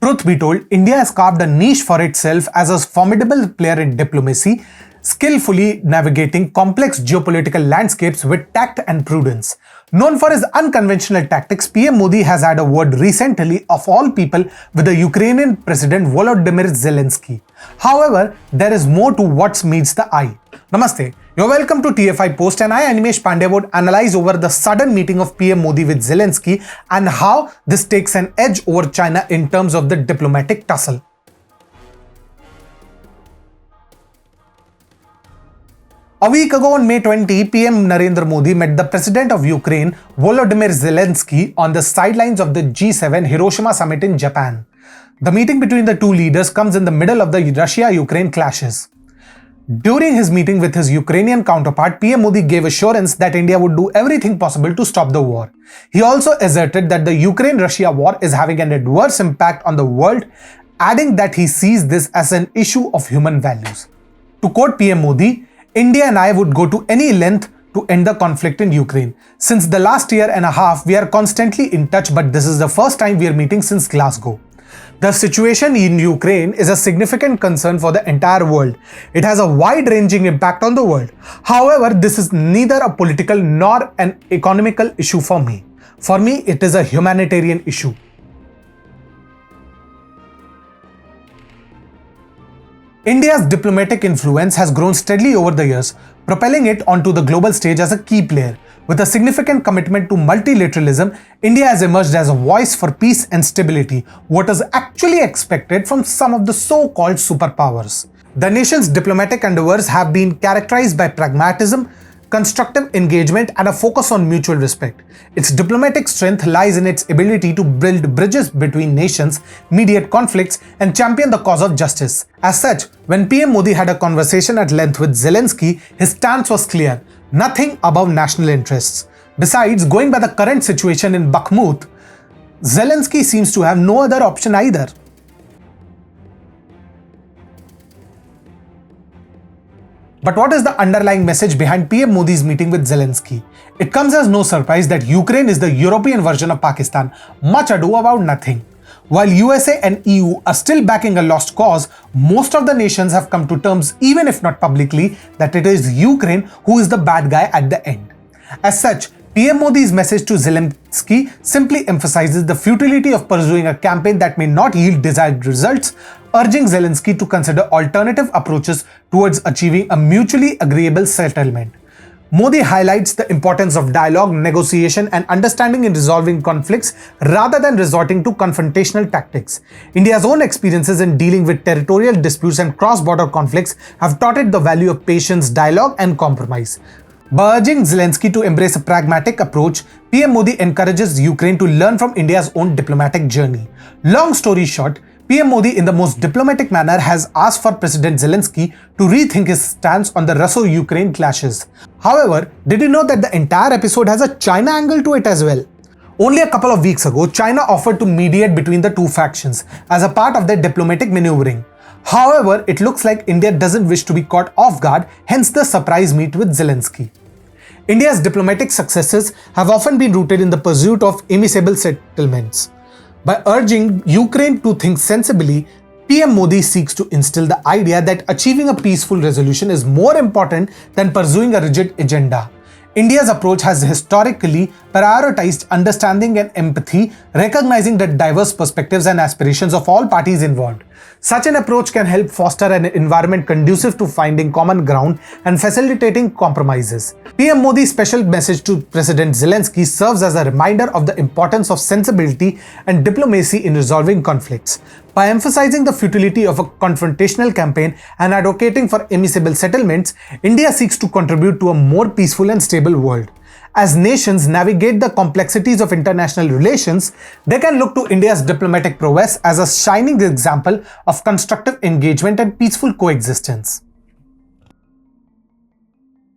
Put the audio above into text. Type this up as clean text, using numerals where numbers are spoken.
Truth be told, India has carved a niche for itself as a formidable player in diplomacy, skillfully navigating complex geopolitical landscapes with tact and prudence. Known for his unconventional tactics, PM Modi has had a word recently, of all people, with the Ukrainian President Volodymyr Zelensky. However, there is more to what meets the eye. Namaste. You're welcome to TFI Post, and I, Animesh Pandey, would analyze over the sudden meeting of PM Modi with Zelensky and how this takes an edge over China in terms of the diplomatic tussle. A week ago on May 20, PM Narendra Modi met the President of Ukraine, Volodymyr Zelensky, on the sidelines of the G7 Hiroshima summit in Japan. The meeting between the two leaders comes in the middle of the Russia-Ukraine clashes. During his meeting with his Ukrainian counterpart, PM Modi gave assurance that India would do everything possible to stop the war. He also asserted that the Ukraine-Russia war is having an adverse impact on the world, adding that he sees this as an issue of human values. To quote PM Modi, "India and I would go to any length to end the conflict in Ukraine. Since the last year and a half, we are constantly in touch, but this is the first time we are meeting since Glasgow. The situation in Ukraine is a significant concern for the entire world. It has a wide-ranging impact on the world. However, this is neither a political nor an economical issue for me. For me, it is a humanitarian issue." India's diplomatic influence has grown steadily over the years, propelling it onto the global stage as a key player. With a significant commitment to multilateralism, India has emerged as a voice for peace and stability, what is actually expected from some of the so-called superpowers. The nation's diplomatic endeavors have been characterized by pragmatism, constructive engagement, and a focus on mutual respect. Its diplomatic strength lies in its ability to build bridges between nations, mediate conflicts, and champion the cause of justice. As such, when PM Modi had a conversation at length with Zelensky, his stance was clear: nothing above national interests. Besides, going by the current situation in Bakhmut, Zelensky seems to have no other option either. But what is the underlying message behind PM Modi's meeting with Zelensky? It comes as no surprise that Ukraine is the European version of Pakistan. Much ado about nothing. While USA and EU are still backing a lost cause, most of the nations have come to terms, even if not publicly, that it is Ukraine who is the bad guy at the end. As such, PM Modi's message to Zelensky simply emphasizes the futility of pursuing a campaign that may not yield desired results, urging Zelensky to consider alternative approaches towards achieving a mutually agreeable settlement. Modi highlights the importance of dialogue, negotiation, and understanding in resolving conflicts rather than resorting to confrontational tactics. India's own experiences in dealing with territorial disputes and cross-border conflicts have taught it the value of patience, dialogue, and compromise. By urging Zelensky to embrace a pragmatic approach, PM Modi encourages Ukraine to learn from India's own diplomatic journey. Long story short, PM Modi, in the most diplomatic manner, has asked for President Zelensky to rethink his stance on the Russo-Ukraine clashes. However, did you know that the entire episode has a China angle to it as well? Only a couple of weeks ago, China offered to mediate between the two factions as a part of their diplomatic maneuvering. However, it looks like India doesn't wish to be caught off guard, hence the surprise meet with Zelensky. India's diplomatic successes have often been rooted in the pursuit of amicable settlements. By urging Ukraine to think sensibly, PM Modi seeks to instill the idea that achieving a peaceful resolution is more important than pursuing a rigid agenda. India's approach has historically prioritized understanding and empathy, recognizing the diverse perspectives and aspirations of all parties involved. Such an approach can help foster an environment conducive to finding common ground and facilitating compromises. PM Modi's special message to President Zelensky serves as a reminder of the importance of sensibility and diplomacy in resolving conflicts. By emphasizing the futility of a confrontational campaign and advocating for amicable settlements, India seeks to contribute to a more peaceful and stable world. As nations navigate the complexities of international relations, they can look to India's diplomatic prowess as a shining example of constructive engagement and peaceful coexistence.